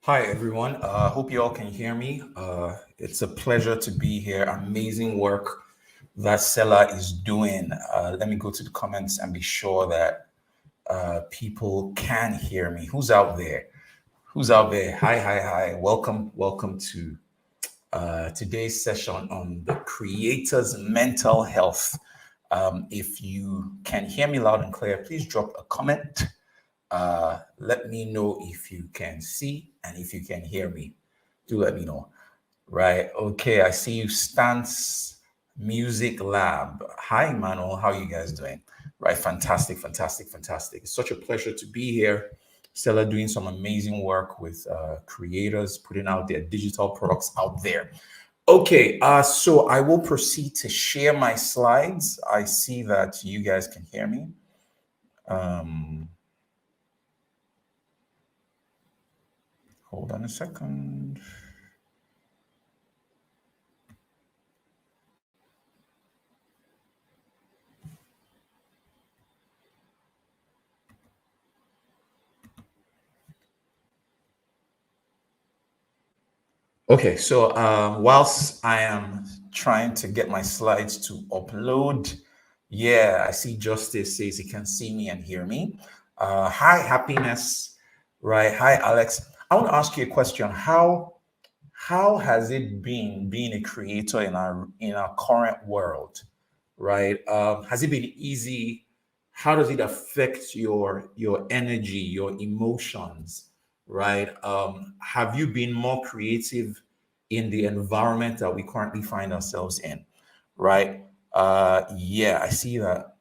Hi, everyone. Hope you all can hear me. It's a pleasure to be here. Amazing work that Selar is doing. Let me go to the comments and be sure that people can hear me. Who's out there? Who's out there? Hi, hi, hi. Welcome to today's session on the creator's mental health. If you can hear me loud and clear, please drop a comment. Let me know if you can see and if you can hear me. Do let me know. Right. Okay. I see you. Stance Music Lab. Hi, Manuel. How are you guys doing? Right. Fantastic. Fantastic. Fantastic. It's such a pleasure to be here. Stella doing some amazing work with creators, putting out their digital products out there. Okay. So I will proceed to share my slides. I see that you guys can hear me. Hold on a second. Okay, so whilst I am trying to get my slides to upload, yeah, I see Justice says he can see me and hear me. Hi, Happiness, right? Hi, Alex. I want to ask you a question. How has it been being a creator in our current world, right? Has it been easy? How does it affect your energy, your emotions, right? Have you been more creative in the environment that we currently find ourselves in, right? Yeah, I see that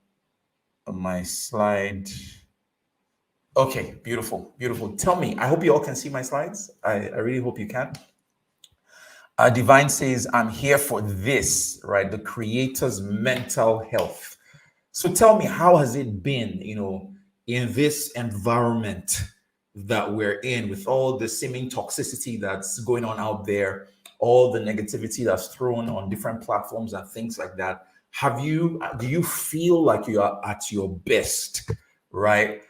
on my slide. Okay, beautiful, beautiful. Tell me, I hope you all can see my slides. I really hope you can. Divine says, I'm here for this, right? The creator's mental health. So tell me, how has it been, in this environment that we're in with all the seeming toxicity that's going on out there, all the negativity that's thrown on different platforms and things like that? Do you feel like you are at your best, right?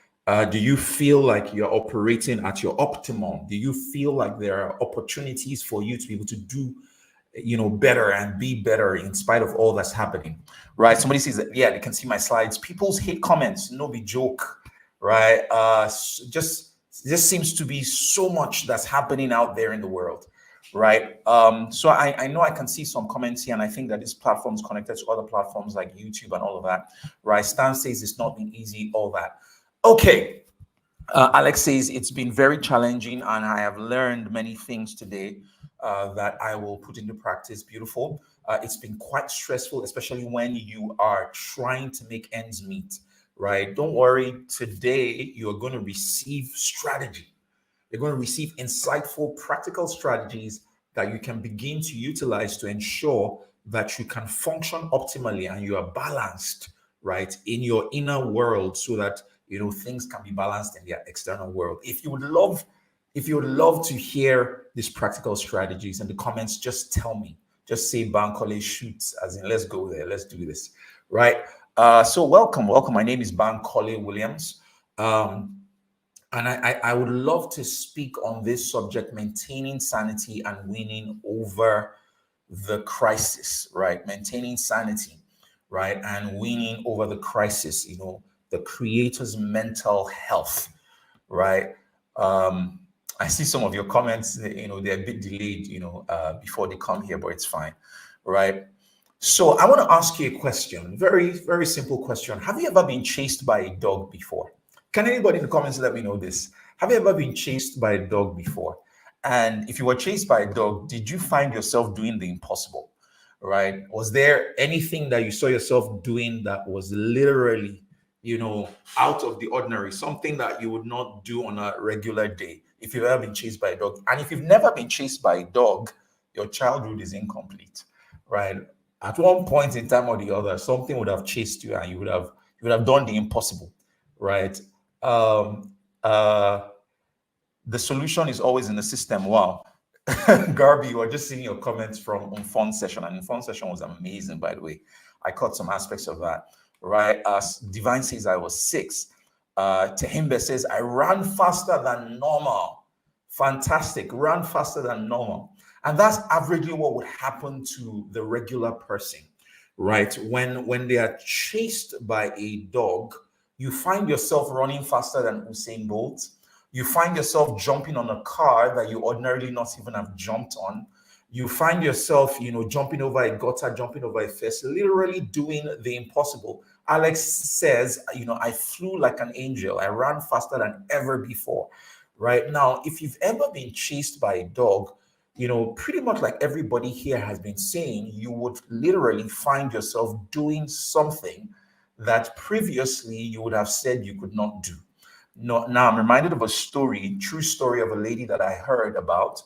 Do you feel like you're operating at your optimum? Do you feel like there are opportunities for you to be able to do better and be better in spite of all that's happening, right? Somebody says that, yeah, they can see my slides. People's hate comments, no be joke, right? Just seems to be so much that's happening out there in the world, right? So I know I can see some comments here, and I think that this platform is connected to other platforms like YouTube and all of that, right? Stan says it's not been easy, all that. Okay. Alex says it's been very challenging, and I have learned many things today that I will put into practice. Beautiful. It's been quite stressful, especially when you are trying to make ends meet, right? Don't worry. Today, you're going to receive strategy. You're going to receive insightful, practical strategies that you can begin to utilize to ensure that you can function optimally and you are balanced, right, in your inner world so that things can be balanced in their external world. If you would love to hear these practical strategies in the comments, just tell me. Just say Bankole shoots, as in let's go there, let's do this, right? So welcome. My name is Bankole Williams. And I would love to speak on this subject, maintaining sanity and winning over the crisis, right? Maintaining sanity, right? And winning over the crisis, the creator's mental health, right? I see some of your comments, they're a bit delayed, before they come here, but it's fine, right? So I want to ask you a question, very, very simple question. Have you ever been chased by a dog before? Can anybody in the comments let me know this? Have you ever been chased by a dog before? And if you were chased by a dog, did you find yourself doing the impossible? Right? Was there anything that you saw yourself doing that was literally, out of the ordinary, something that you would not do on a regular day if you've ever been chased by a dog? And if you've never been chased by a dog, your childhood is incomplete, right? At one point in time or the other, something would have chased you and you would have done the impossible, right? um the solution is always in the system. Wow. Garby, you were just seeing your comments from Fun Session, and Fun Session was amazing, by the way. I caught some aspects of that, right? Divine says I was 6. Tehimbe says I ran faster than normal. Fantastic. Run faster than normal. And that's averagely what would happen to the regular person, right? When they are chased by a dog, you find yourself running faster than Usain Bolt. You find yourself jumping on a car that you ordinarily not even have jumped on. You find yourself, jumping over a gutter, jumping over a fence, literally doing the impossible. Alex says, I flew like an angel. I ran faster than ever before. Right now, if you've ever been chased by a dog, pretty much like everybody here has been saying, you would literally find yourself doing something that previously you would have said you could not do. No, now I'm reminded of a story, true story of a lady that I heard about.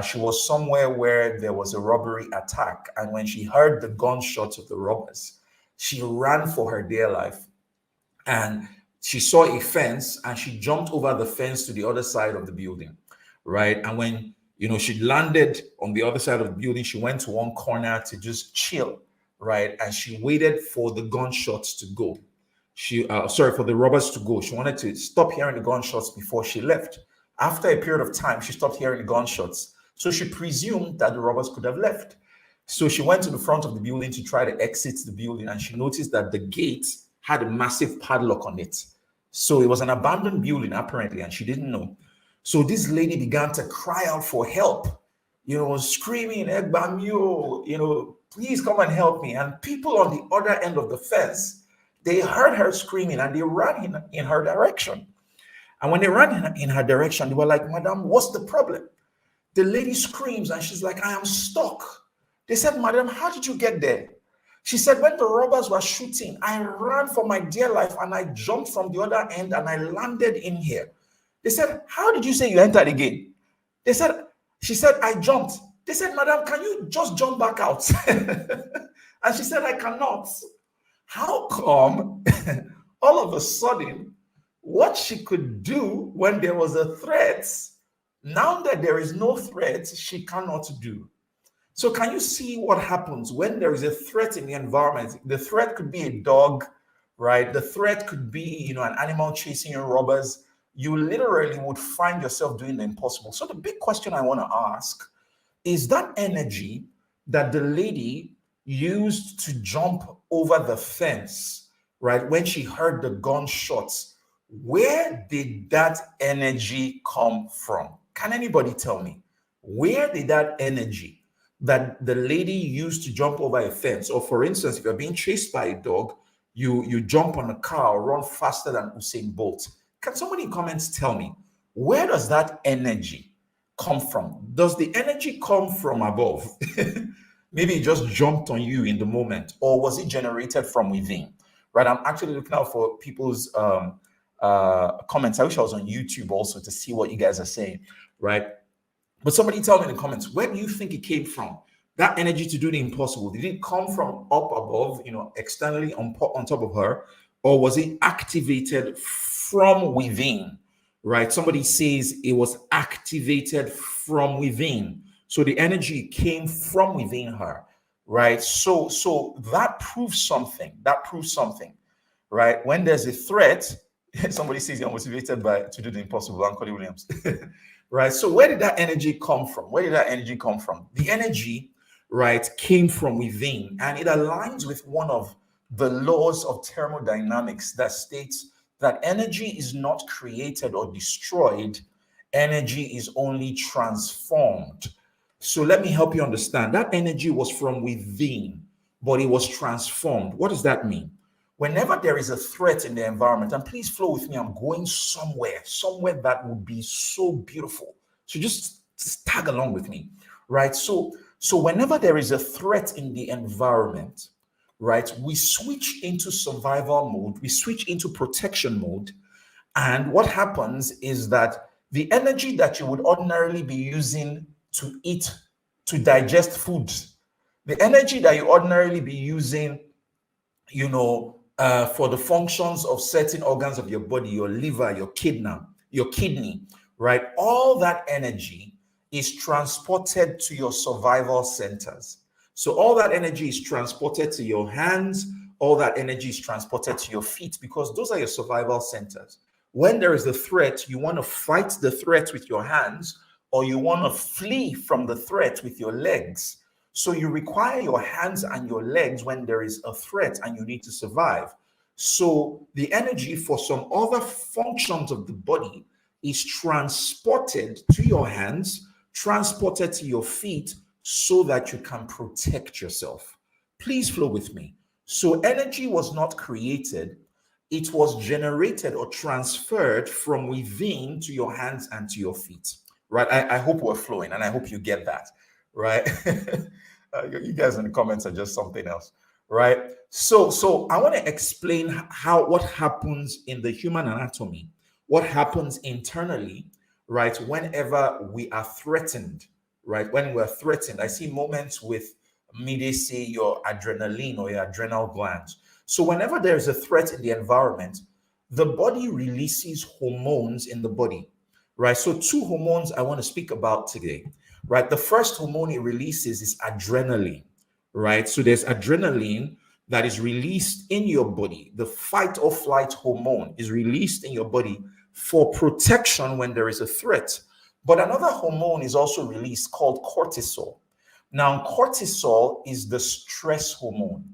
She was somewhere where there was a robbery attack, and when she heard the gunshots of the robbers, she ran for her dear life, and she saw a fence, and she jumped over the fence to the other side of the building, right? And when she landed on the other side of the building, she went to one corner to just chill, right? And she waited for the gunshots to go. For the robbers to go. She wanted to stop hearing the gunshots before she left. After a period of time, she stopped hearing the gunshots. So she presumed that the robbers could have left. So she went to the front of the building to try to exit the building, and she noticed that the gate had a massive padlock on it. So it was an abandoned building, apparently, and she didn't know. So this lady began to cry out for help, screaming, Egbamio, please come and help me. And people on the other end of the fence, they heard her screaming and they ran in her direction. And when they ran in her direction, they were like, Madam, what's the problem? The lady screams and she's like, I am stuck. They said, Madam, how did you get there? She said, when the robbers were shooting, I ran for my dear life and I jumped from the other end and I landed in here. They said, how did you say you entered again? She said, I jumped. They said, Madam, can you just jump back out? And she said, I cannot. How come all of a sudden, what she could do when there was a threat, now that there is no threat, she cannot do? So can you see what happens when there is a threat in the environment? The threat could be a dog, right? The threat could be, an animal chasing your robbers. You literally would find yourself doing the impossible. So the big question I want to ask is that energy that the lady used to jump over the fence, right, when she heard the gunshots, where did that energy come from? Can anybody tell me? Where did that energy that the lady used to jump over a fence, or for instance, if you're being chased by a dog, you jump on a car or run faster than Usain Bolt? Can somebody in comments tell me, where does that energy come from? Does the energy come from above? Maybe it just jumped on you in the moment, or was it generated from within? Right? I'm actually looking out for people's comments. I wish I was on YouTube also to see what you guys are saying, right? But somebody tell me in the comments, where do you think it came from? That energy to do the impossible, did it come from up above, externally on top of her, or was it activated from within? Right? Somebody says it was activated from within. So the energy came from within her, right? So that proves something. That proves something, right? When there's a threat, somebody says you're motivated to do the impossible, Bankole Williams. Right? So where did that energy come from? Where did that energy come from? The energy, right, came from within, and it aligns with one of the laws of thermodynamics that states that energy is not created or destroyed. Energy is only transformed. So let me help you understand. That energy was from within, but it was transformed. What does that mean? Whenever there is a threat in the environment, and please flow with me, I'm going somewhere that would be so beautiful. So just tag along with me, right? So whenever there is a threat in the environment, right, we switch into survival mode, we switch into protection mode. And what happens is that the energy that you would ordinarily be using to eat, to digest food, the energy that you ordinarily be using, for the functions of certain organs of your body, your liver, your kidney, right? All that energy is transported to your survival centers. So all that energy is transported to your hands, all that energy is transported to your feet, because those are your survival centers. When there is a threat, you want to fight the threat with your hands, or you want to flee from the threat with your legs. So you require your hands and your legs when there is a threat and you need to survive. So the energy for some other functions of the body is transported to your hands, transported to your feet so that you can protect yourself. Please flow with me. So energy was not created, it was generated or transferred from within to your hands and to your feet. Right? I hope we're flowing and I hope you get that. Right? You guys in the comments are just something else. Right? So I want to explain what happens in the human anatomy, what happens internally, right? Whenever we are threatened, right? When we're threatened, I see moments with immediacy, your adrenaline or your adrenal glands. So whenever there's a threat in the environment, the body releases hormones in the body, right? So two hormones I want to speak about today, right? The first hormone it releases is adrenaline, right? So there's adrenaline that is released in your body. The fight or flight hormone is released in your body for protection when there is a threat. But another hormone is also released called cortisol. Now, cortisol is the stress hormone,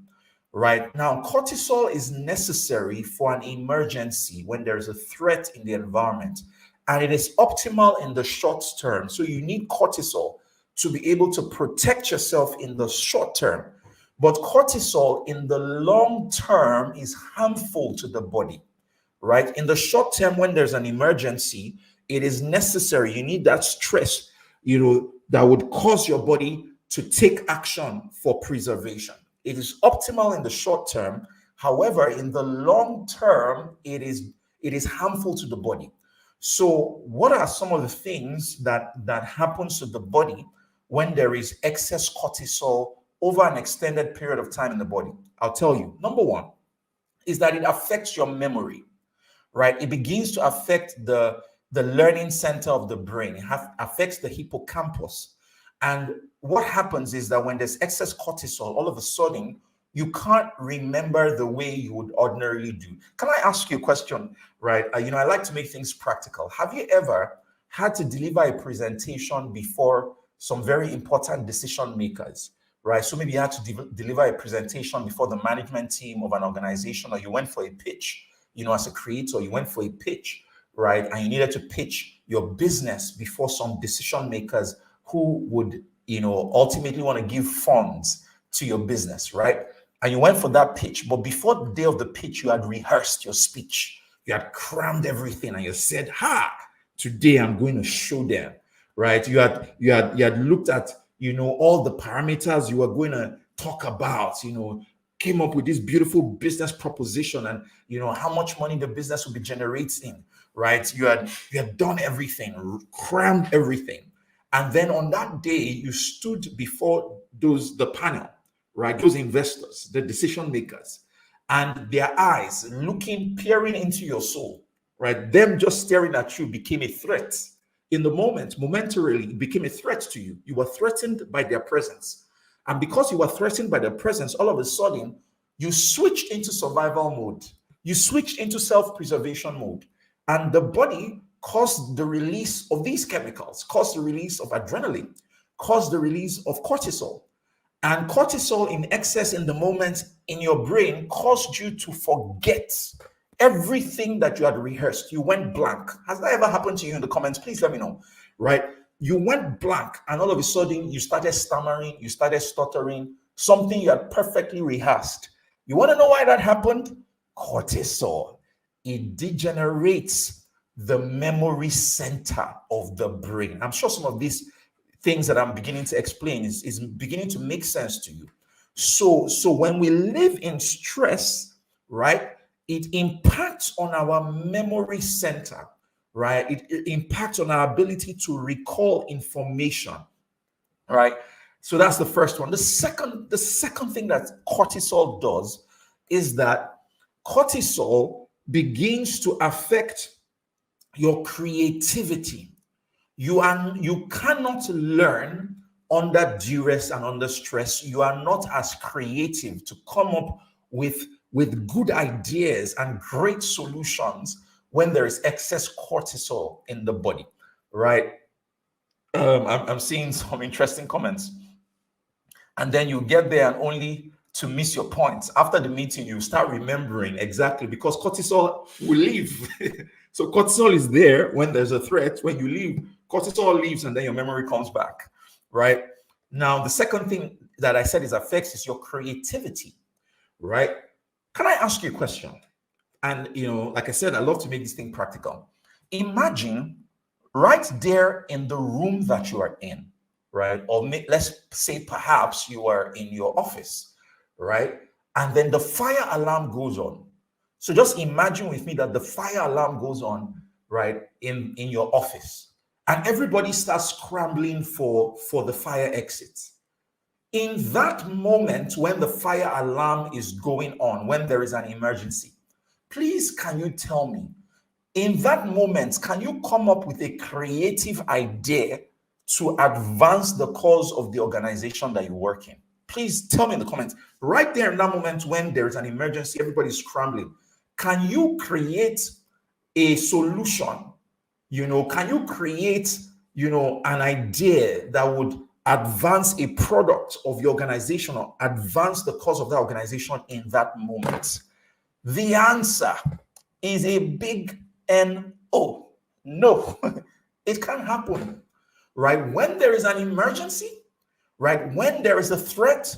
right? Now, cortisol is necessary for an emergency when there's a threat in the environment, and it is optimal in the short term. So you need cortisol to be able to protect yourself in the short term. But cortisol in the long term is harmful to the body, right? In the short term, when there's an emergency, it is necessary. You need that stress, that would cause your body to take action for preservation. It is optimal in the short term. However, in the long term, it is harmful to the body. So what are some of the things that happens to the body when there is excess cortisol over an extended period of time in the body? I'll tell you. Number one is that it affects your memory, right? It begins to affect the learning center of the brain. It affects the hippocampus. And what happens is that when there's excess cortisol, all of a sudden, you can't remember the way you would ordinarily do. Can I ask you a question, right? I like to make things practical. Have you ever had to deliver a presentation before some very important decision makers, right? So maybe you had to deliver a presentation before the management team of an organization, or you went for a pitch, as a creator, you went for a pitch, right? And you needed to pitch your business before some decision makers who would, ultimately want to give funds to your business, right? And you went for that pitch, but before the day of the pitch, you had rehearsed your speech. You had crammed everything, and you said, today I'm going to show them, right? You had looked at, all the parameters you were going to talk about, came up with this beautiful business proposition and, how much money the business will be generating, right? You had done everything, crammed everything. And then on that day, you stood before the panel, right? Those investors, the decision makers, and their eyes peering into your soul, right? Them just staring at you became a threat. In the moment, momentarily, it became a threat to you. You were threatened by their presence. And because you were threatened by their presence, all of a sudden, you switched into survival mode. You switched into self-preservation mode. And the body caused the release of these chemicals, caused the release of adrenaline, caused the release of cortisol. And cortisol in excess in the moment in your brain caused you to forget everything that you had rehearsed. You went blank. Has that ever happened to you in the comments? Please let me know, right? You went blank and all of a sudden you started stammering, you started stuttering, something you had perfectly rehearsed. You want to know why that happened? Cortisol. It degenerates the memory center of the brain. I'm sure some of these things that I'm beginning to explain is beginning to make sense to you. So when we live in stress, right, it impacts on our memory center, right? It impacts on our ability to recall information, right? So that's the first one. The second thing that cortisol does is that cortisol begins to affect your creativity. You cannot learn under duress and under stress. You are not as creative to come up with good ideas and great solutions when there is excess cortisol in the body, right? I'm seeing some interesting comments. And then you get there and only to miss your points. After the meeting, you start remembering exactly because cortisol will leave. So cortisol is there when there's a threat. When you leave, cortisol leaves and then your memory comes back, right? Now, the second thing that I said is affects is your creativity, right? Can I ask you a question? And, like I said, I love to make this thing practical. Imagine right there in the room that you are in, right? Or let's say perhaps you are in your office, right? And then the fire alarm goes on. So just imagine with me that the fire alarm goes on, right, in your office, and everybody starts scrambling for the fire exit. In that moment, when the fire alarm is going on, when there is an emergency, please can you tell me, in that moment, can you come up with a creative idea to advance the cause of the organization that you work in? Please tell me in the comments. Right there in that moment when there's an emergency, everybody's scrambling. Can you create a solution? Can you create, an idea that would advance a product of the organization or advance the cause of that organization in that moment? The answer is a big no. No, it can't happen. Right? When there is an emergency, right? When there is a threat,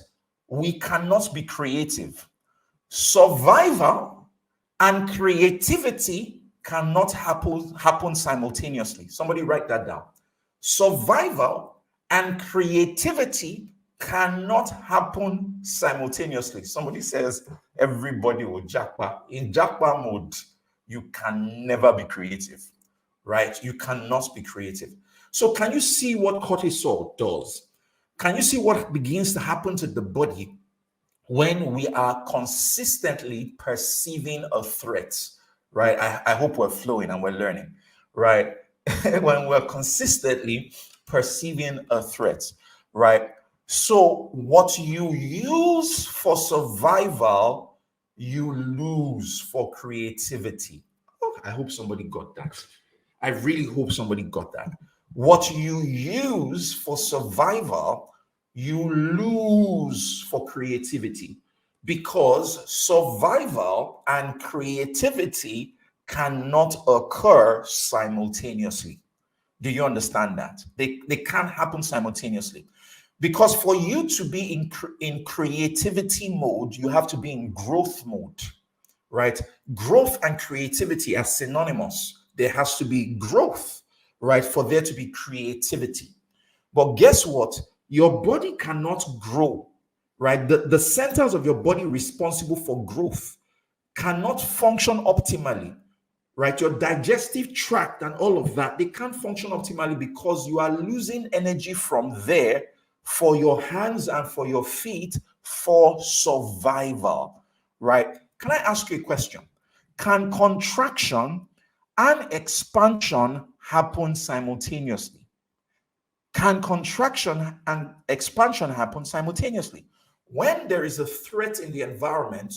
we cannot be creative. Survival and creativity cannot happen simultaneously. Somebody write that down. Survival and creativity cannot happen simultaneously. Somebody says everybody will jackpot. In jackpot mode, you can never be creative, right? You cannot be creative. So can you see what cortisol does? Can you see what begins to happen to the body when we are consistently perceiving a threat, right? I hope we're flowing and we're learning, right? When we're consistently perceiving a threat, right? So what you use for survival, you lose for creativity. Oh, I hope somebody got that. I really hope somebody got that. What you use for survival, you lose for creativity, because survival and creativity cannot occur simultaneously. Do you understand that? They can't happen simultaneously. Because for you to be in creativity mode, you have to be in growth mode, right? Growth and creativity are synonymous. There has to be growth, right, for there to be creativity. But guess what? Your body cannot grow, right? The centers of your body responsible for growth cannot function optimally, right? Your digestive tract and all of that, they can't function optimally because you are losing energy from there for your hands and for your feet for survival, right? Can I ask you a question? Can contraction and expansion happen simultaneously? Can contraction and expansion happen simultaneously? When there is a threat in the environment,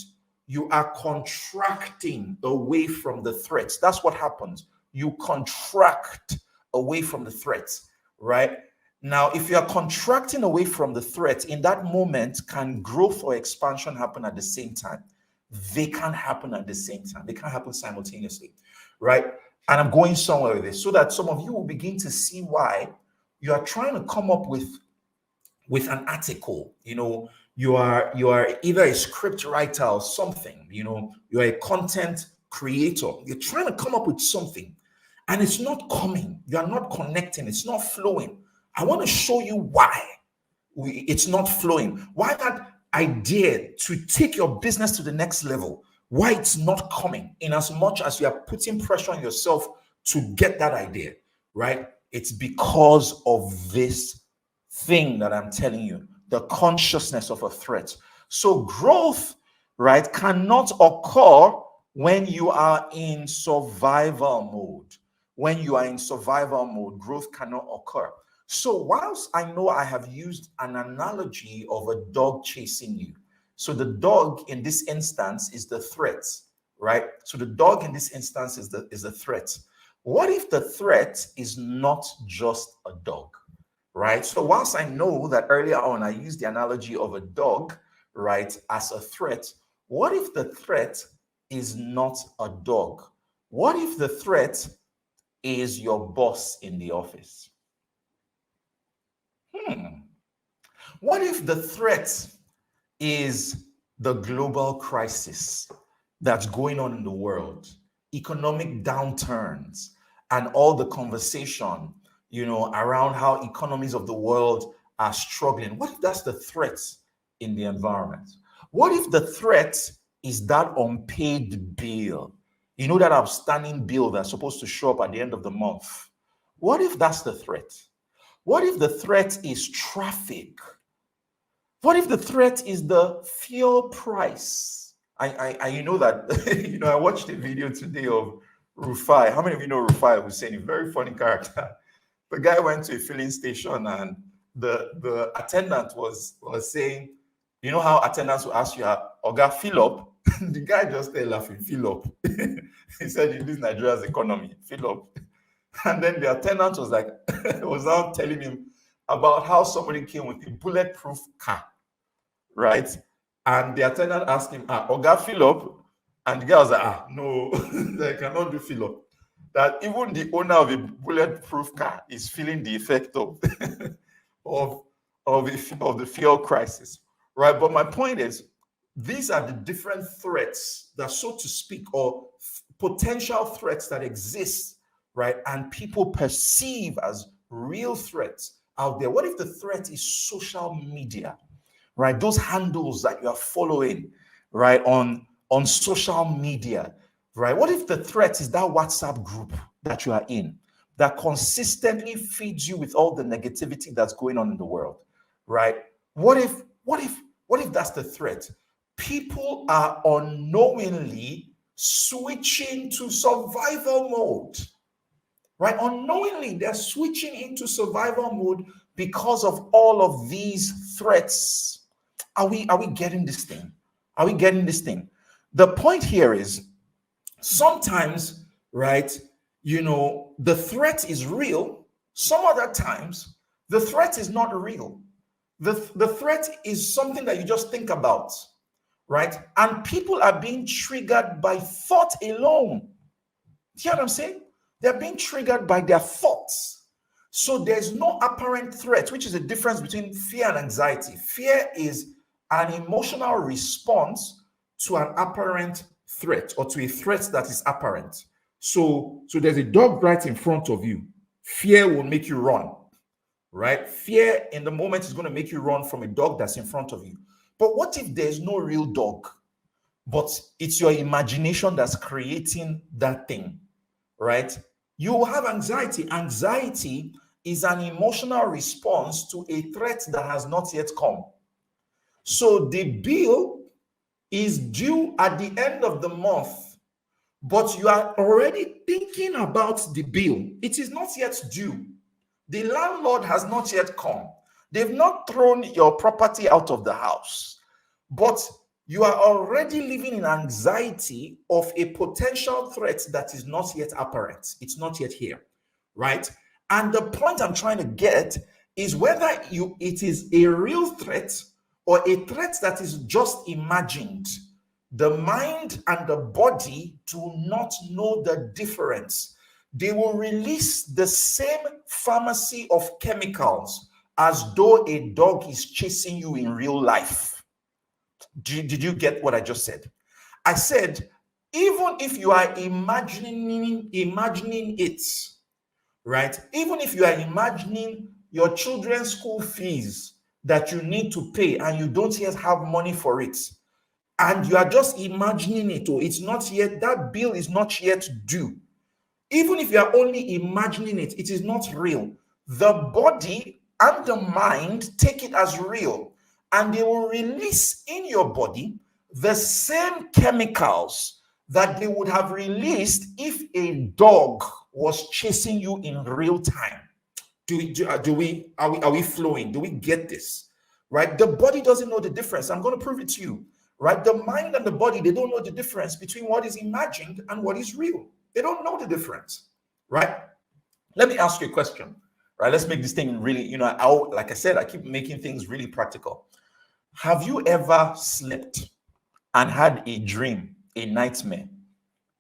you are contracting away from the threat. That's what happens. You contract away from the threat, right? Now, if you are contracting away from the threat, in that moment, can growth or expansion happen at the same time? They can't happen at the same time. They can't happen simultaneously, right? And I'm going somewhere with this so that some of you will begin to see why you are trying to come up with an article. You are either a script writer or something. You're a content creator. You're trying to come up with something and it's not coming. You are not connecting. It's not flowing. I want to show you why it's not flowing. Why that idea to take your business to the next level, why it's not coming in as much as you are putting pressure on yourself to get that idea, right? It's because of this thing that I'm telling you, the consciousness of a threat. So growth, right, cannot occur when you are in survival mode. When you are in survival mode, growth cannot occur. So whilst I know I have used an analogy of a dog chasing you, so the dog in this instance is the threat, right? So the dog in this instance is the threat. What if the threat is not just a dog? right? So whilst I know that earlier on I used the analogy of a dog, right, as a threat, what if the threat is not a dog? What if the threat is your boss in the office? What if the threat is the global crisis that's going on in the world, economic downturns, and all the conversation, around how economies of the world are struggling? What if that's the threat in the environment? What if the threat is that unpaid bill? That outstanding bill that's supposed to show up at the end of the month. What if that's the threat? What if the threat is traffic? What if the threat is the fuel price? You know that I watched a video today of Rufai. How many of you know Rufai Hussein? A very funny character. The guy went to a filling station and the attendant was saying, you know how attendants will ask you, Oga, fill up? The guy just started laughing, fill up. He said, in this Nigeria's economy, fill up. And then the attendant was like, was now telling him about how somebody came with a bulletproof car, right? And the attendant asked him, Oga, fill up. And the guy was like, no, I cannot do fill up. That even the owner of a bulletproof car is feeling the effect of of the fuel crisis, right? But my point is, these are the different threats that, so to speak, or potential threats that exist, right? And people perceive as real threats out there. What if the threat is social media, right? Those handles that you are following, right, on social media, right? What if the threat is that WhatsApp group that you are in that consistently feeds you with all the negativity that's going on in the world, right? What if that's the threat? People are unknowingly switching to survival mode, right? Unknowingly, they're switching into survival mode because of all of these threats. Are we getting this thing? Are we getting this thing? The point here is sometimes, right, the threat is real. Some other times, the threat is not real. The threat is something that you just think about, right? And people are being triggered by thought alone. Do you know what I'm saying? They're being triggered by their thoughts. So there's no apparent threat, which is the difference between fear and anxiety. Fear is an emotional response to an apparent threat, or to a threat that is apparent. So there's a dog right in front of you. Fear will make you run, right? Fear in the moment is going to make you run from a dog that's in front of you. But what if there's no real dog, but it's your imagination that's creating that thing, right? You will have anxiety. Anxiety is an emotional response to a threat that has not yet come. So the bill is due at the end of the month, but you are already thinking about the bill. It is not yet due. The landlord has not yet come. They've not thrown your property out of the house, but you are already living in anxiety of a potential threat that is not yet apparent. It's not yet here, right? And the point I'm trying to get is whether it is a real threat or a threat that is just imagined. The mind and the body do not know the difference. They will release the same pharmacy of chemicals as though a dog is chasing you in real life. Did you get what I just said? I said, even if you are imagining it, right? Even if you are imagining your children's school fees that you need to pay and you don't yet have money for it, and you are just imagining it, or it's not yet, that bill is not yet due. Even if you are only imagining it, it is not real. The body and the mind take it as real, and they will release in your body the same chemicals that they would have released if a dog was chasing you in real time. Are we flowing? Do we get this? Right? The body doesn't know the difference. I'm going to prove it to you. Right? The mind and the body, they don't know the difference between what is imagined and what is real. They don't know the difference. Right? Let me ask you a question. right? Let's make this thing really, like I said, I keep making things really practical. Have you ever slept and had a dream, a nightmare,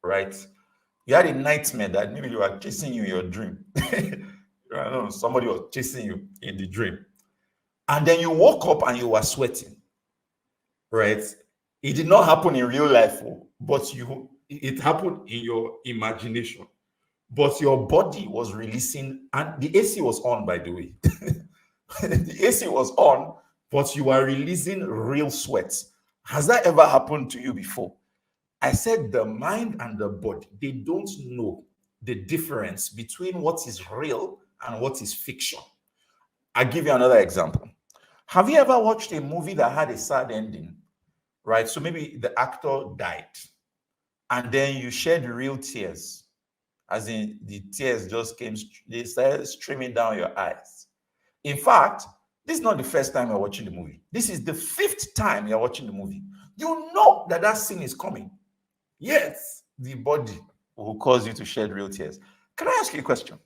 right? You had a nightmare that maybe you were chasing you in your dream. I don't know, somebody was chasing you in the dream. And then you woke up and you were sweating, right? It did not happen in real life, but it happened in your imagination. But your body was releasing, and the AC was on, by the way. The AC was on, but you are releasing real sweat. Has that ever happened to you before? I said the mind and the body, they don't know the difference between what is real and what is fiction. I'll give you another example. Have you ever watched a movie that had a sad ending, right? So maybe the actor died, and then you shed real tears, as in the tears just came, they started streaming down your eyes. In fact, this is not the first time you're watching the movie. This is the 5th time you're watching the movie. You know that that scene is coming. Yes, the body will cause you to shed real tears. Can I ask you a question?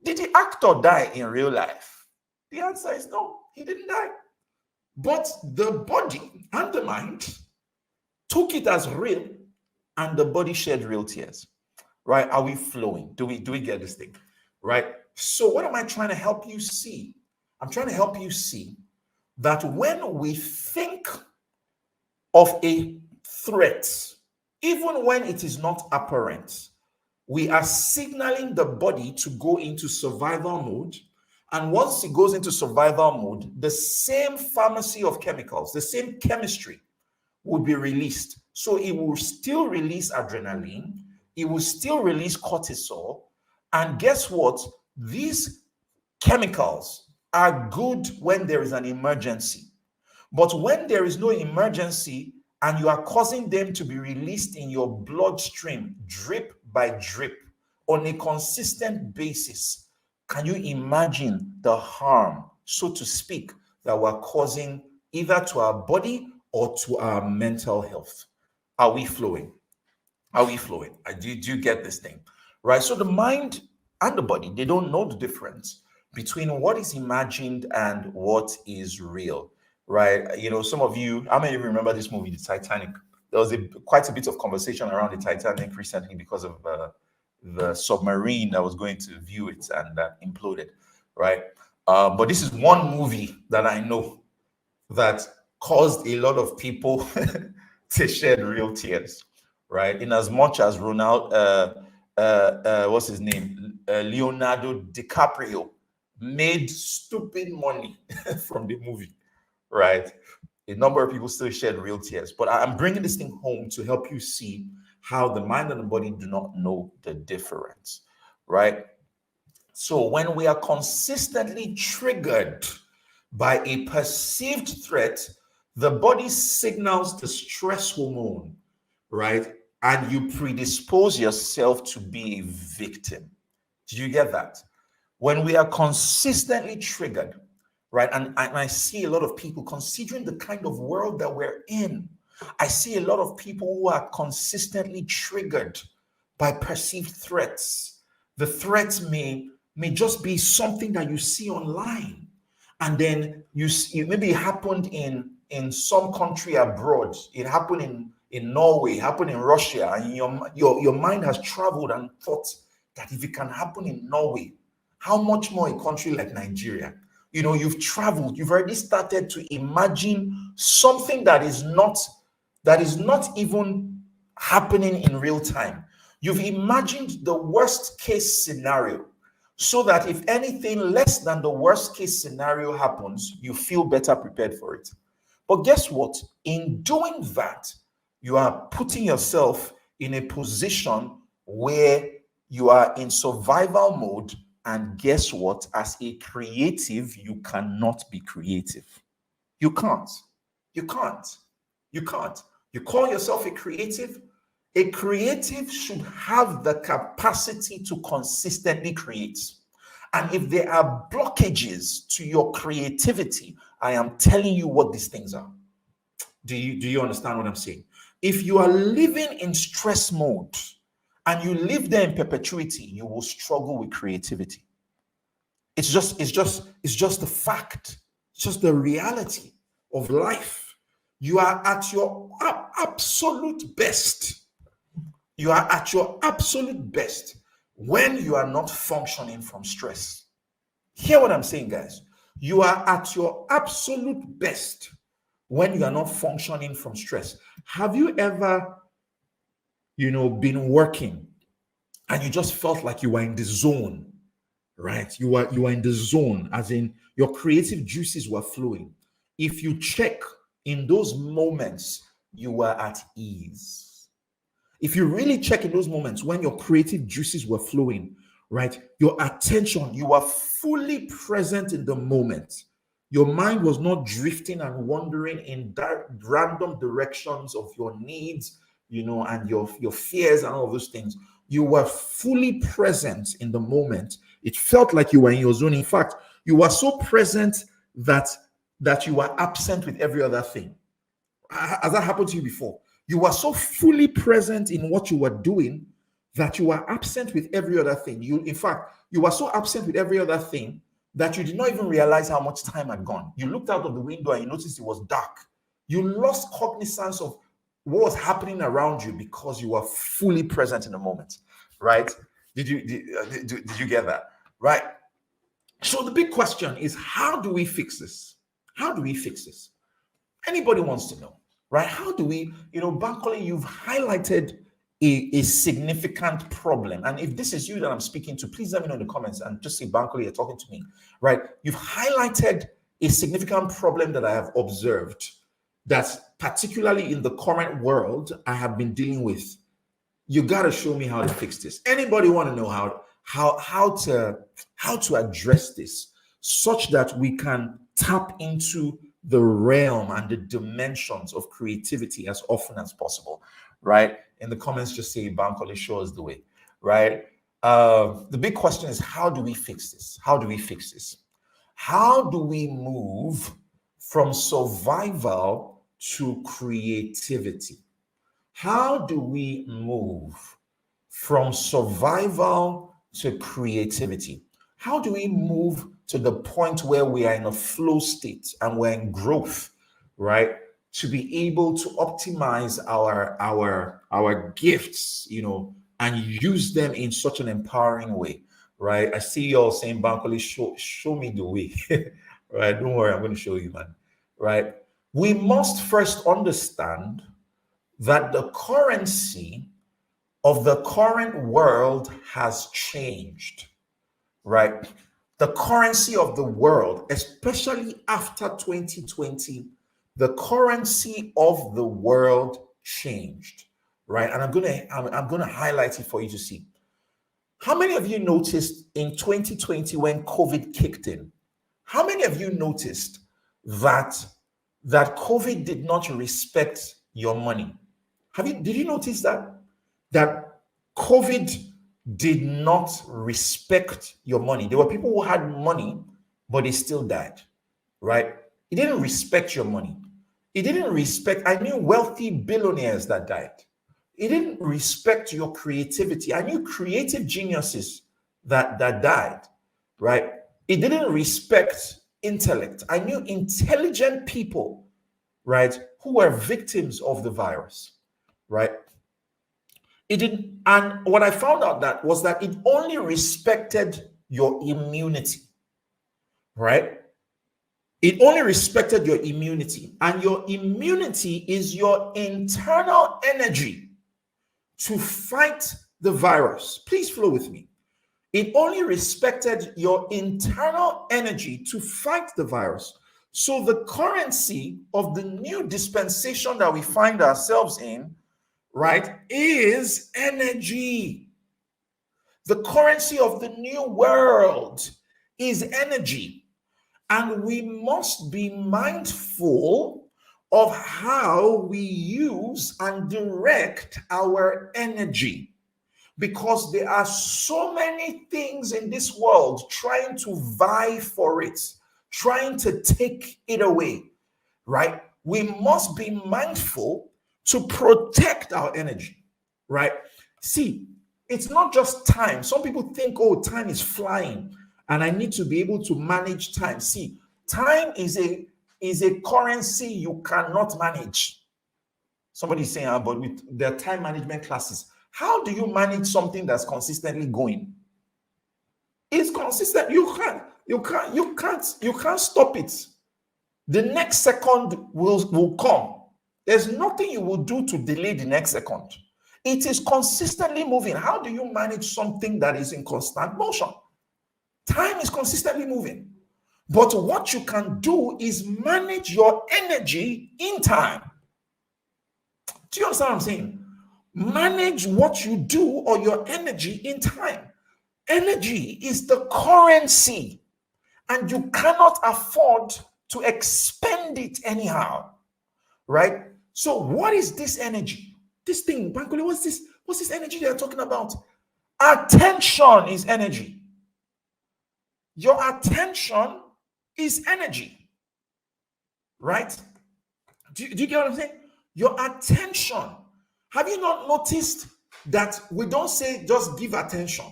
Did the actor die in real life? The answer is no, he didn't die. But the body and the mind took it as real, and the body shed real tears. Right? Are we flowing? Do we get this thing? Right? So what am I trying to help you see? I'm trying to help you see that when we think of a threat, even when it is not apparent, we are signaling the body to go into survival mode. And once it goes into survival mode, the same pharmacy of chemicals, the same chemistry will be released. So it will still release adrenaline, it will still release cortisol. And guess what? These chemicals are good when there is an emergency. But when there is no emergency and you are causing them to be released in your bloodstream, drip by drip, on a consistent basis, can you imagine the harm, so to speak, that we're causing either to our body or to our mental health? Are we flowing? Are we flowing? Do you get this thing? Right? So the mind and the body, they don't know the difference between what is imagined and what is real. Right? Some of you, how many of you remember this movie, The Titanic? There was quite a bit of conversation around the Titanic recently because of the submarine that was going to view it and imploded. Right? But this is one movie that I know that caused a lot of people to shed real tears, right? In as much as what's his name? Leonardo DiCaprio made stupid money from the movie, right? A number of people still shed real tears. But I'm bringing this thing home to help you see how the mind and the body do not know the difference, right? So when we are consistently triggered by a perceived threat, the body signals the stress hormone, right? And you predispose yourself to be a victim. Did you get that? When we are consistently triggered, right? And I see a lot of people, considering the kind of world that we're in, I see a lot of people who are consistently triggered by perceived threats. The threats may just be something that you see online, and then you maybe it happened in some country abroad. It happened in Norway, it happened in Russia, and your mind has traveled and thought that if it can happen in Norway, how much more a country like Nigeria? You've traveled, you've already started to imagine something that is not even happening in real time. You've imagined the worst case scenario, so that if anything less than the worst case scenario happens, you feel better prepared for it. But guess what? In doing that, you are putting yourself in a position where you are in survival mode. And guess what? As a creative, you cannot be creative. You can't. You can't. You can't. You call yourself a creative? A creative should have the capacity to consistently create. And if there are blockages to your creativity, I am telling you what these things are. Do you understand what I'm saying? If you are living in stress mode and you live there in perpetuity, you will struggle with creativity. It's just the fact. It's just the reality of life. You are at your absolute best. You are at your absolute best when you are not functioning from stress. Hear what I'm saying, guys. You are at your absolute best when you are not functioning from stress. Have you ever, been working and you just felt like you were in the zone, right? You are in the zone, as in your creative juices were flowing. If you check in those moments, you were at ease. If you really check in those moments when your creative juices were flowing, right? Your attention, you are fully present in the moment. Your mind was not drifting and wandering in random directions of your needs, and your fears and all of those things. You were fully present in the moment. It felt like you were in your zone. In fact, you were so present that you were absent with every other thing. Has that happened to you before? You were so fully present in what you were doing that you were absent with every other thing. In fact, you were so absent with every other thing that you did not even realize how much time had gone. You looked out of the window and you noticed it was dark. You lost cognizance of what was happening around you because you were fully present in the moment, right? Did you get that? Right? So the big question is, how do we fix this? How do we fix this? Anybody wants to know, right? How do we, Bankole, you've highlighted a significant problem. And if this is you that I'm speaking to, please let me know in the comments and just say, Bankole, you're talking to me, right? You've highlighted a significant problem that I have observed, that's particularly in the current world I have been dealing with. You got to show me how to fix this. Anybody want to know how to address this such that we can tap into the realm and the dimensions of creativity as often as possible, right? In the comments, just say, Bankole, show us the way, right? The big question is, how do we fix this? How do we fix this? How do we move from survival to creativity? How do we move from survival to creativity? How do we move to the point where we are in a flow state and we're in growth, right? To be able to optimize our gifts, and use them in such an empowering way, right? I see you all saying, Bankole, show me the way, right? Don't worry, I'm going to show you, man, right? We must first understand that the currency of the current world has changed, right? The currency of the world, especially after 2020, the currency of the world changed, right? And I'm gonna highlight it for you to see. How many of you noticed in 2020 when COVID kicked in? How many of you noticed that COVID did not respect your money? Did you notice that COVID did not respect your money? There were people who had money, but they still died, right? It didn't respect your money. It didn't respect, I knew wealthy billionaires that died. It didn't respect your creativity. I knew creative geniuses that died, right? It didn't respect intellect. I knew intelligent people, right, who were victims of the virus, right? It didn't, and what I found out was that it only respected your immunity, right? It only respected your immunity, and your immunity is your internal energy to fight the virus. Please flow with me. It only respected your internal energy to fight the virus. So the currency of the new dispensation that we find ourselves in, right, is energy. The currency of the new world is energy. And we must be mindful of how we use and direct our energy, because there are so many things in this world trying to vie for it, trying to take it away, right? We must be mindful to protect our energy, right? See, it's not just time. Some people think, oh, time is flying and I need to be able to manage time. See, time is a currency you cannot manage. Somebody's saying, but with the time management classes, how do you manage something that's consistently going? It's consistent. You can't stop it. The next second will come. There's nothing you will do to delay the next second. It is consistently moving. How do you manage something that is in constant motion? Time is consistently moving. But what you can do is manage your energy in time. Do you understand what I'm saying? Manage what you do or your energy in time. Energy is the currency, and you cannot afford to expend it anyhow, right? So what is this energy? This thing, Bankole, what's this energy they're talking about? Attention is energy. Your attention is energy, right? Do you get what I'm saying? Your attention. Have you not noticed that we don't say just give attention,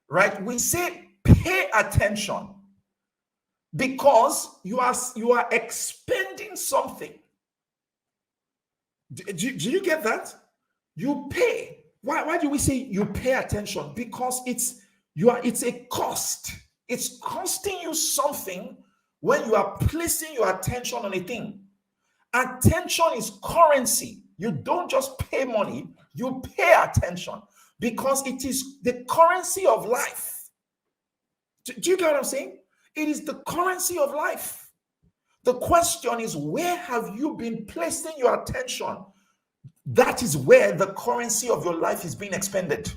right? We say pay attention, because you are expending something. Do you get that? You pay. Why do we say you pay attention? Because it's a cost. It's costing you something when you are placing your attention on a thing. Attention is currency. You don't just pay money, you pay attention, because it is the currency of life. Do you get what I'm saying? It is the currency of life. The question is, where have you been placing your attention? That is where the currency of your life is being expended.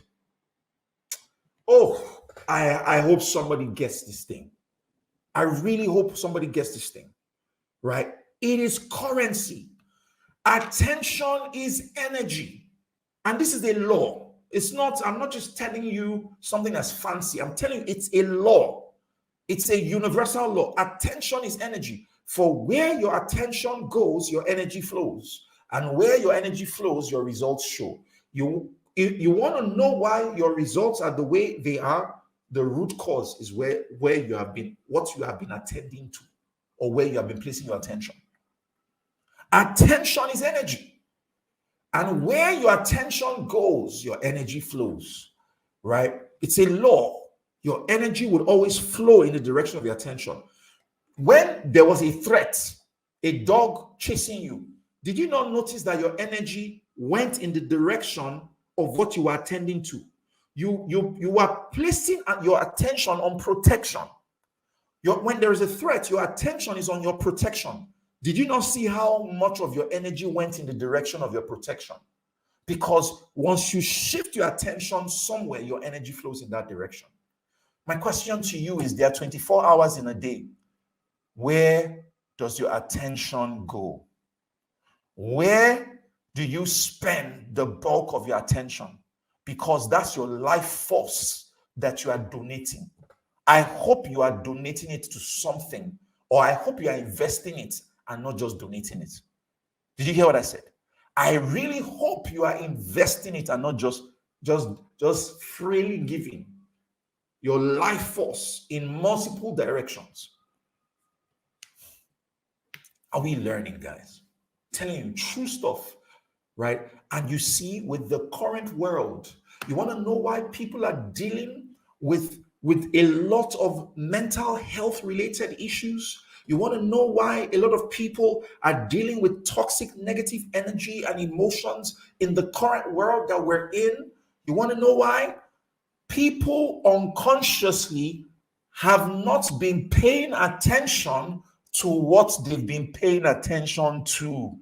Oh, I hope somebody gets this thing. I really hope somebody gets this thing, right? It is currency. Attention is energy. And this is a law. I'm not just telling you something that's fancy. I'm telling you it's a law. It's a universal law. Attention is energy. For where your attention goes, your energy flows. And where your energy flows, your results show. You want to know why your results are the way they are. The root cause is what you have been attending to, or where you have been placing your attention. Attention is energy. And where your attention goes, your energy flows, right? It's a law. Your energy would always flow in the direction of your attention. When there was a threat, a dog chasing you, did you not notice that your energy went in the direction of what you were attending to? You are placing your attention on protection. When there is a threat, your attention is on your protection. Did you not see how much of your energy went in the direction of your protection? Because once you shift your attention somewhere, your energy flows in that direction. My question to you is, there are 24 hours in a day. Where does your attention go? Where do you spend the bulk of your attention? Because that's your life force that you are donating. I hope you are donating it to something, or I hope you are investing it and not just donating it. Did you hear what I said? I really hope you are investing it and not just freely giving your life force in multiple directions. Are we learning, guys? Telling you true stuff, right? And you see, with the current world, you want to know why people are dealing with a lot of mental health related issues. You want to know why a lot of people are dealing with toxic negative energy and emotions in the current world that we're in. You want to know why people unconsciously have not been paying attention to what they've been paying attention to.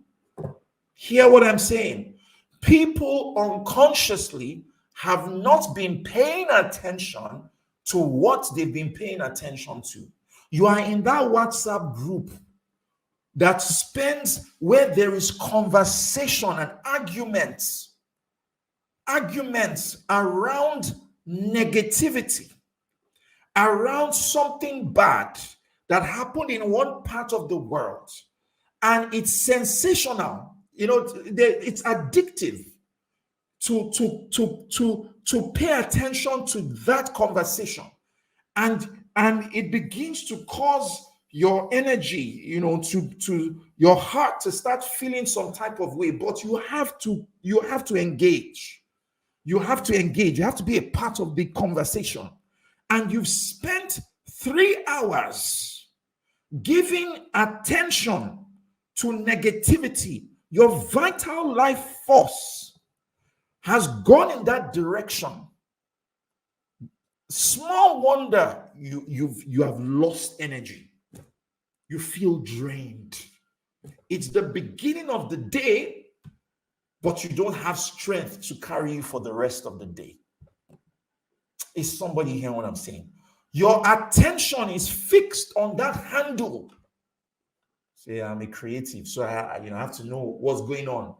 Hear what I'm saying? People unconsciously have not been paying attention to what they've been paying attention to. You are in that WhatsApp group that spends where there is conversation and arguments around negativity, around something bad that happened in one part of the world, and it's sensational. It's addictive to pay attention to that conversation. and it begins to cause your energy, to your heart to start feeling some type of way. But you have to engage. You have to engage. You have to be a part of the conversation. And you've spent 3 hours giving attention to negativity. Your vital life force has gone in that direction. Small wonder you have lost energy. You feel drained. It's the beginning of the day, but you don't have strength to carry you for the rest of the day. Is somebody hearing what I'm saying? Your attention is fixed on that handle. Say, I'm a creative, so I have to know what's going on.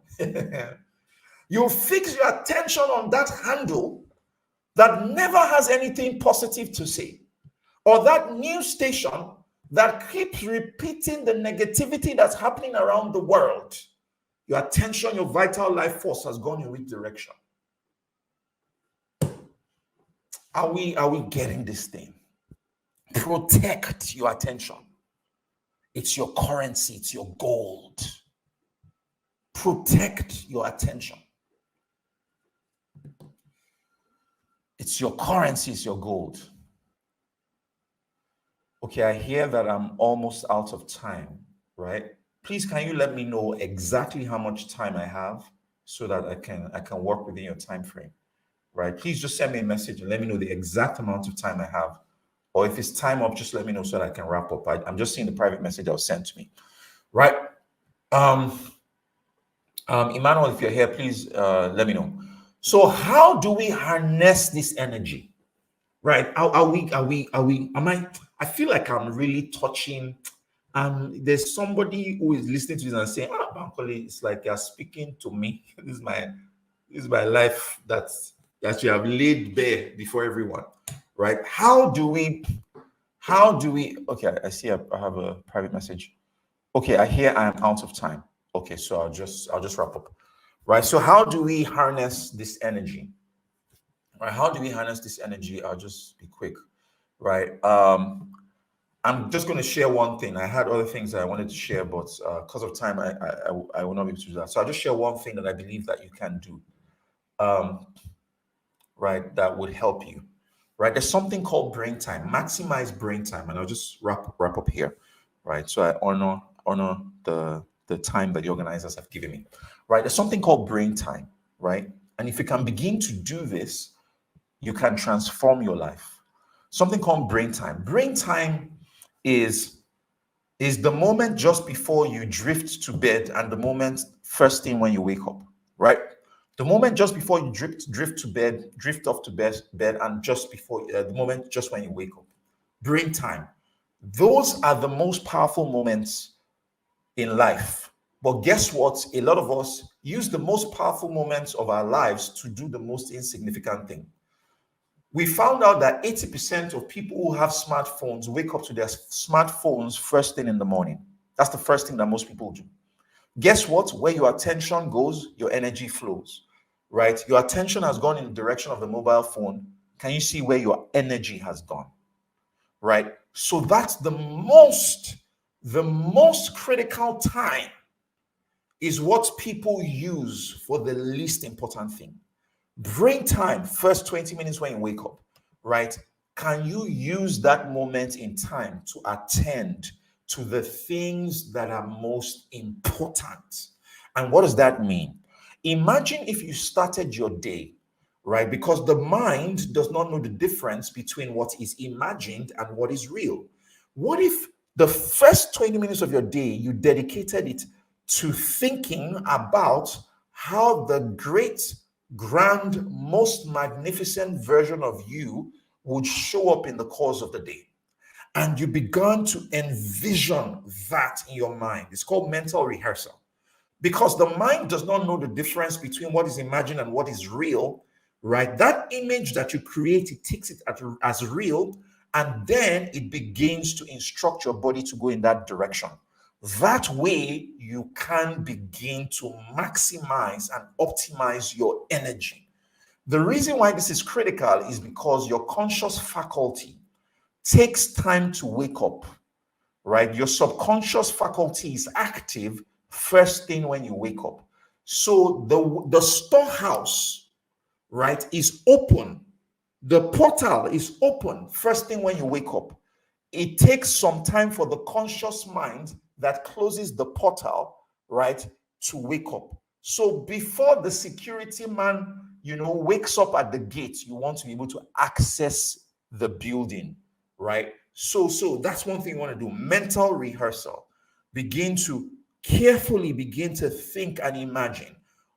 You fix your attention on that handle that never has anything positive to say, or that news station that keeps repeating the negativity that's happening around the world. Your attention, your vital life force has gone in which direction? Are we getting this thing? Protect your attention. It's your currency, it's your gold. Protect your attention. It's your currency, it's your gold. Okay, I hear that I'm almost out of time, right? Please, can you let me know exactly how much time I have so that I can work within your time frame, right? Please just send me a message and let me know the exact amount of time I have. Or if it's time up, just let me know so that I can wrap up. I'm just seeing the private message that was sent to me, right? Emmanuel, if you're here, please let me know. So how do we harness this energy? Right? I feel like I'm really touching. There's somebody who is listening to this and saying, Bankole, it's like you're speaking to me. This is my life that you have laid bare before everyone. Right? How do we, okay, I see I have a private message. Okay, I hear I am out of time. Okay, so I'll just wrap up. Right? So how do we harness this energy? Right? How do we harness this energy? I'll just be quick. Right? I'm just going to share one thing. I had other things that I wanted to share, but because of time, I will not be able to do that. So I'll just share one thing that I believe that you can do, right, that would help you. Right? There's something called brain time. Maximize brain time. And I'll just wrap up here. Right? So I honor the time that the organizers have given me. Right? There's something called brain time. Right? And if you can begin to do this, you can transform your life. Something called brain time. Brain time is the moment just before you drift to bed and the moment first thing when you wake up, right? The moment just before you drift off to bed, and just before the moment just when you wake up. Brain time. Those are the most powerful moments in life. But guess what? A lot of us use the most powerful moments of our lives to do the most insignificant thing. We found out that 80% of people who have smartphones wake up to their smartphones first thing in the morning. That's the first thing that most people do. Guess what? Where your attention goes, your energy flows, right? Your attention has gone in the direction of the mobile phone. Can you see where your energy has gone, right? So that's the most critical time is what people use for the least important thing. Brain time, first 20 minutes when you wake up, right? Can you use that moment in time to attend to the things that are most important? And what does that mean? Imagine if you started your day, right? Because the mind does not know the difference between what is imagined and what is real. What if the first 20 minutes of your day, you dedicated it to thinking about how the great, grand, most magnificent version of you would show up in the course of the day? And you began to envision that in your mind. It's called mental rehearsal. Because the mind does not know the difference between what is imagined and what is real, right? That image that you create, it takes it as real, and then it begins to instruct your body to go in that direction. That way, you can begin to maximize and optimize your energy. The reason why this is critical is because your conscious faculty, takes time to wake up, right? Your subconscious faculty is active first thing when you wake up. So the storehouse, right, is open. The portal is open first thing when you wake up. It takes some time for the conscious mind that closes the portal, right, to wake up. So before the security man, wakes up at the gate, you want to be able to access the building, right? So that's one thing you want to do. Mental rehearsal. Begin to carefully begin to think and imagine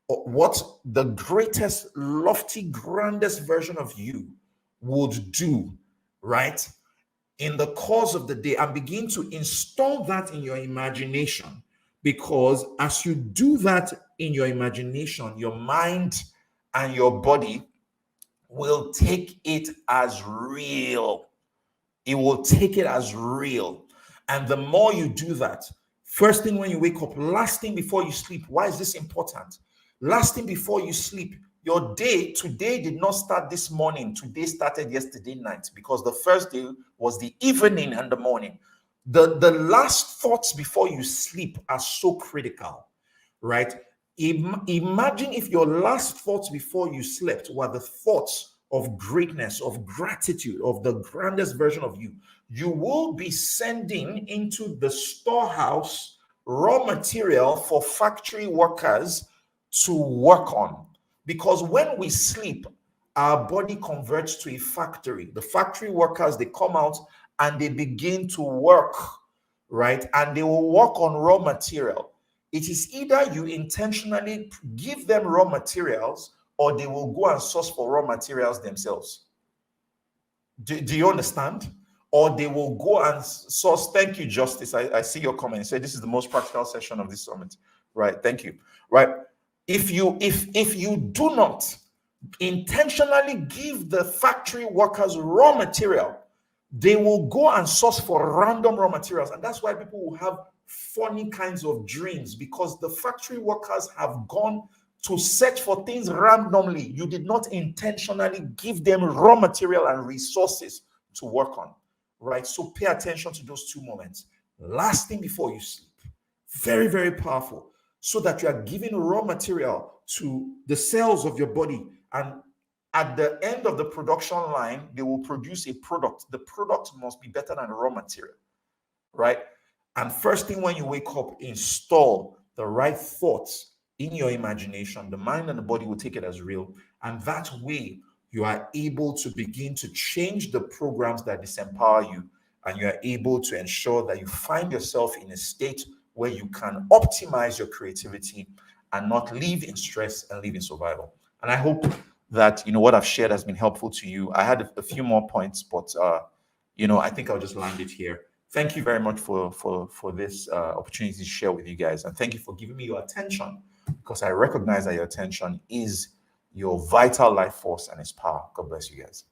what the greatest, lofty, grandest version of you would do, right, in the course of the day, and begin to install that in your imagination. Because as you do that in your imagination, your mind and your body will take it as real. It will take it as real. And the more you do that, first thing when you wake up, last thing before you sleep. Why is this important? Last thing before you sleep, your day today did not start this morning. Today started yesterday night, because the first day was the evening and the morning. The last thoughts before you sleep are so critical, right? Imagine if your last thoughts before you slept were the thoughts of greatness, of gratitude, of the grandest version of you. You will be sending into the storehouse raw material for factory workers to work on. Because when we sleep, our body converts to a factory. The factory workers, they come out and they begin to work, right? And they will work on raw material. It is either you intentionally give them raw materials, or they will go and source for raw materials themselves. Do you understand? Or they will go and source. Thank you, Justice. I see your comment. You say this is the most practical session of this summit. Right. Thank you. Right. If you do not intentionally give the factory workers raw material, they will go and source for random raw materials. And that's why people will have funny kinds of dreams, because the factory workers have gone to search for things randomly. You did not intentionally give them raw material and resources to work on, right? So pay attention to those two moments. Last thing before you sleep. Very, very powerful. So that you are giving raw material to the cells of your body, and at the end of the production line, they will produce a product. The product must be better than raw material, right? And first thing when you wake up, install the right thoughts in your imagination. The mind and the body will take it as real. And that way, you are able to begin to change the programs that disempower you. And you are able to ensure that you find yourself in a state where you can optimize your creativity and not live in stress and live in survival. And I hope that what I've shared has been helpful to you. I had a few more points, but I think I'll just land it here. Thank you very much for this opportunity to share with you guys, and thank you for giving me your attention, because I recognize that your attention is your vital life force and its power. God bless you guys.